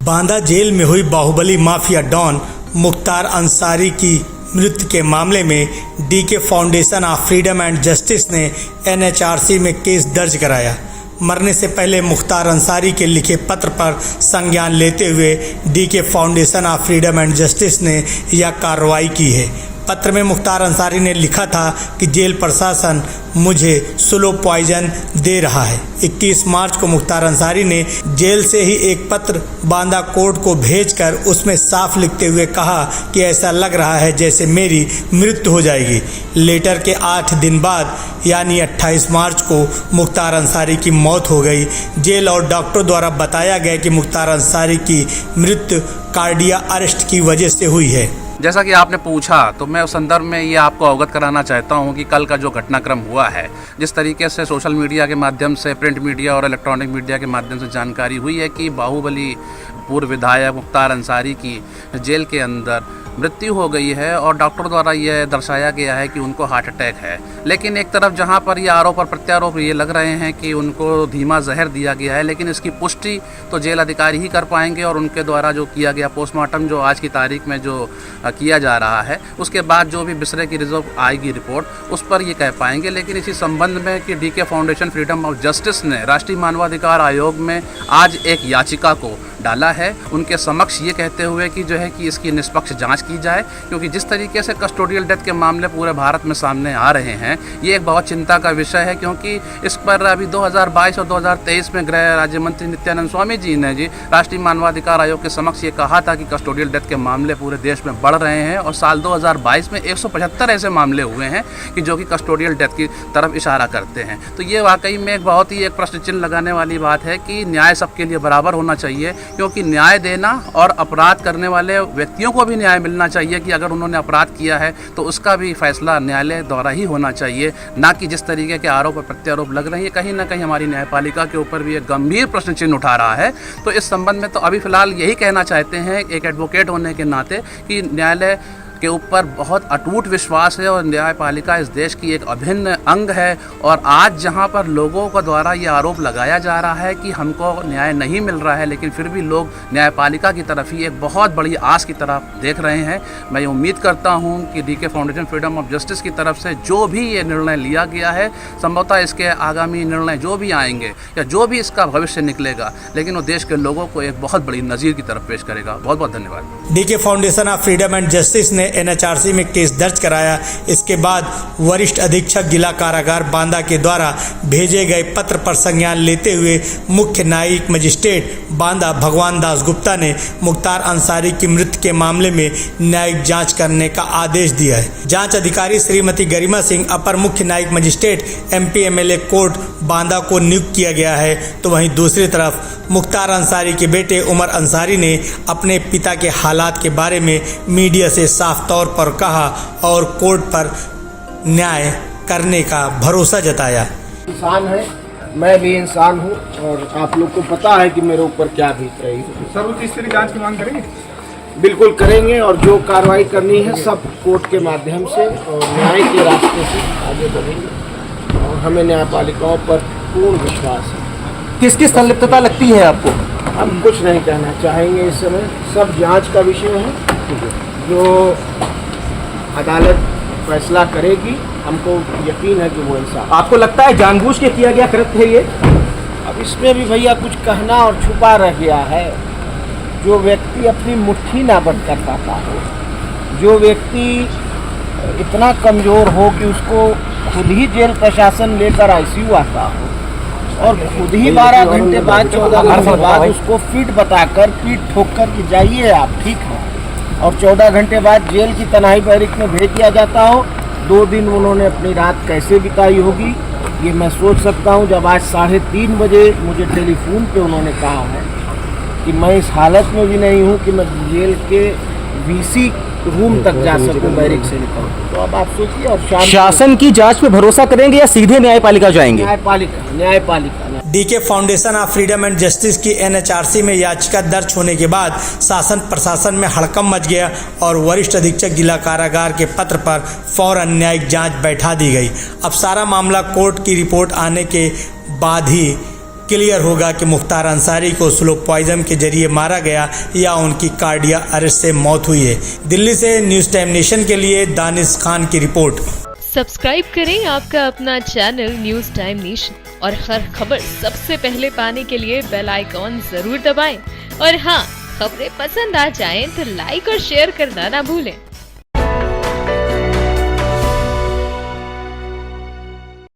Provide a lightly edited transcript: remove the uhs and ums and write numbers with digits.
Banda jail में हुई बाहुबली माफिया डॉन मुख्तार अंसारी की मृत्यु के मामले में DK foundation of freedom and justice ने एनएचआरसी में केस दर्ज कराया। मरने से पहले मुख्तार अंसारी के लिखे पत्र पर संज्ञान लेते हुए DK foundation of freedom and justice ने यह कार्रवाई की है। पत्र में मुख्तार अंसारी ने लिखा था कि जेल प्रशासन मुझे स्लो पॉइजन दे रहा है। 21 मार्च को मुख्तार अंसारी ने जेल से ही एक पत्र बांदा कोर्ट को भेजकर उसमें साफ लिखते हुए कहा कि ऐसा लग रहा है जैसे मेरी मृत्यु हो जाएगी। लेटर के 8 दिन बाद यानी 28 मार्च को मुख्तार अंसारी की मौत हो गई। जेल और डॉक्टर द्वारा बताया गया कि मुख्तार अंसारी की मृत्यु कार्डिया अरेस्ट की वजह से हुई है। जैसा कि आपने पूछा तो मैं उस संदर्भ में ये आपको अवगत कराना चाहता हूँ कि कल का जो घटनाक्रम हुआ है, जिस तरीके से सोशल मीडिया के माध्यम से, प्रिंट मीडिया और इलेक्ट्रॉनिक मीडिया के माध्यम से जानकारी हुई है कि बाहुबली पूर्व विधायक मुख्तार अंसारी की जेल के अंदर मृत्यु हो गई है और डॉक्टर द्वारा यह दर्शाया गया है कि उनको हार्ट अटैक है। लेकिन एक तरफ जहां पर ये आरोप और प्रत्यारोप ये लग रहे हैं कि उनको धीमा जहर दिया गया है, लेकिन इसकी पुष्टि तो जेल अधिकारी ही कर पाएंगे और उनके द्वारा जो किया गया पोस्टमार्टम जो आज की तारीख में जो किया जा रहा है, उसके बाद जो भी बिसरे की रिजर्व आएगी रिपोर्ट, उस पर ये कह पाएंगे। लेकिन इसी संबंध में कि DK foundation freedom of justice ने राष्ट्रीय मानवाधिकार आयोग में आज एक याचिका को डाला है, उनके समक्ष ये कहते हुए कि जो है कि इसकी निष्पक्ष जांच की जाए, क्योंकि जिस तरीके से कस्टोडियल डेथ के मामले पूरे भारत में सामने आ रहे हैं, ये एक बहुत चिंता का विषय है। क्योंकि इस पर अभी 2022 और 2023 में गृह राज्य मंत्री नित्यानंद स्वामी जी ने राष्ट्रीय मानवाधिकार आयोग के समक्ष ये कहा था कि कस्टोडियल डेथ के मामले पूरे देश में बढ़ रहे हैं और साल 2022 में 175 ऐसे मामले हुए हैं कि जो कि कस्टोडियल डेथ की तरफ इशारा करते हैं। तो ये वाकई में एक बहुत ही एक प्रश्न चिन्ह लगाने वाली बात है कि न्याय सबके लिए बराबर होना चाहिए, क्योंकि न्याय देना और अपराध करने वाले व्यक्तियों को भी न्याय मिलना चाहिए कि अगर उन्होंने अपराध किया है तो उसका भी फैसला न्यायालय द्वारा ही होना चाहिए, ना कि जिस तरीके के आरोप और प्रत्यारोप लग रहे हैं। कहीं ना कहीं हमारी न्यायपालिका के ऊपर भी एक गंभीर प्रश्न चिन्ह उठा रहा है। तो इस संबंध में तो अभी फिलहाल यही कहना चाहते हैं एक एडवोकेट होने के नाते कि न्यायालय के ऊपर बहुत अटूट विश्वास है और न्यायपालिका इस देश की एक अभिन्न अंग है। और आज जहां पर लोगों के द्वारा ये आरोप लगाया जा रहा है कि हमको न्याय नहीं मिल रहा है, लेकिन फिर भी लोग न्यायपालिका की तरफ ही एक बहुत बड़ी आस की तरफ देख रहे हैं। मैं ये उम्मीद करता हूं कि DK foundation freedom of justice की तरफ से जो भी ये निर्णय लिया गया है, संभवतः इसके आगामी निर्णय जो भी आएंगे या जो भी इसका भविष्य निकलेगा, लेकिन वो देश के लोगों को एक बहुत बड़ी नज़ीर की तरफ पेश करेगा। बहुत बहुत धन्यवाद। DK foundation of freedom and justice ने एनएचआरसी में केस दर्ज कराया। इसके बाद वरिष्ठ अधीक्षक जिला कारागार बांदा के द्वारा भेजे गए पत्र पर संज्ञान लेते हुए मुख्य न्यायिक मजिस्ट्रेट बांदा भगवान दास गुप्ता ने मुख्तार अंसारी की मृत्यु के मामले में न्यायिक जांच करने का आदेश दिया है। जांच अधिकारी श्रीमती गरिमा सिंह अपर मुख्य न्यायिक magistrate MP MLA court Banda को नियुक्त किया गया है। तो वहीं दूसरी तरफ मुख्तार अंसारी के बेटे उमर अंसारी ने अपने पिता के हालात के बारे में मीडिया से साफ तौर पर कहा और कोर्ट पर न्याय करने का भरोसा जताया। इंसान है, मैं भी इंसान हूँ और आप लोग को पता है कि मेरे ऊपर क्या बीत रही है। सर्वोच्च स्तरीय जांच की मांग करेंगे? बिल्कुल करेंगे और जो कार्रवाई करनी है सब कोर्ट के माध्यम से और न्याय के रास्ते से आगे बढ़ेंगे और हमें न्यायपालिकाओं पर पूर्ण विश्वास है। किसकी संलिप्तता लगती है आपको? हम कुछ नहीं कहना चाहेंगे इस समय, सब जांच का विषय है। जो अदालत फैसला करेगी, हमको यकीन है कि वो इंसाफ। आपको लगता है जानबूझ के किया गया कृत्य है ये? अब इसमें भी भैया कुछ कहना और छुपा रह गया है। जो व्यक्ति अपनी मुट्ठी ना बंद कर पाता हो, जो व्यक्ति इतना कमज़ोर हो कि उसको खुद ही जेल प्रशासन लेकर आईसीयू आता हो और खुद ही 12 घंटे बाद 14 घंटे बाद उसको फिट बताकर पीठ ठोक कर कि जाइए आप ठीक है, और 14 घंटे बाद जेल की तन्हाई बैरिक में भेज दिया जाता हो। 2 दिन उन्होंने अपनी रात कैसे बिताई होगी ये मैं सोच सकता हूँ। जब आज 3:30 बजे मुझे टेलीफोन पे उन्होंने कहा है कि मैं इस हालत में भी नहीं हूँ कि मैं जेल के वीसी रूम तक जा सकूं, बैरिक से निकल, तो अब आप सोचिए। और शासन की जांच पे भरोसा करेंगे या सीधे न्यायपालिका जाएंगे? न्यायपालिका। DK foundation of freedom and justice की एनएचआरसी में याचिका दर्ज होने के बाद शासन प्रशासन में हड़कंप मच गया और वरिष्ठ अधीक्षक जिला कारागार के पत्र पर फौरन न्यायिक जांच बैठा दी गई। अब सारा मामला कोर्ट की रिपोर्ट आने के बाद ही क्लियर होगा कि मुख्तार अंसारी को स्लो पॉइजन के जरिए मारा गया या उनकी कार्डियक अरेस्ट से मौत हुई है। दिल्ली से न्यूज़ टाइम नेशन के लिए दानिश खान की रिपोर्ट। सब्सक्राइब करें आपका अपना चैनल न्यूज़ टाइम नेशन और हर खबर सबसे पहले पाने के लिए बेल आइकॉन जरूर दबाएं। और हाँ, खबरें पसंद आ जाएं तो लाइक और शेयर करना ना भूलें।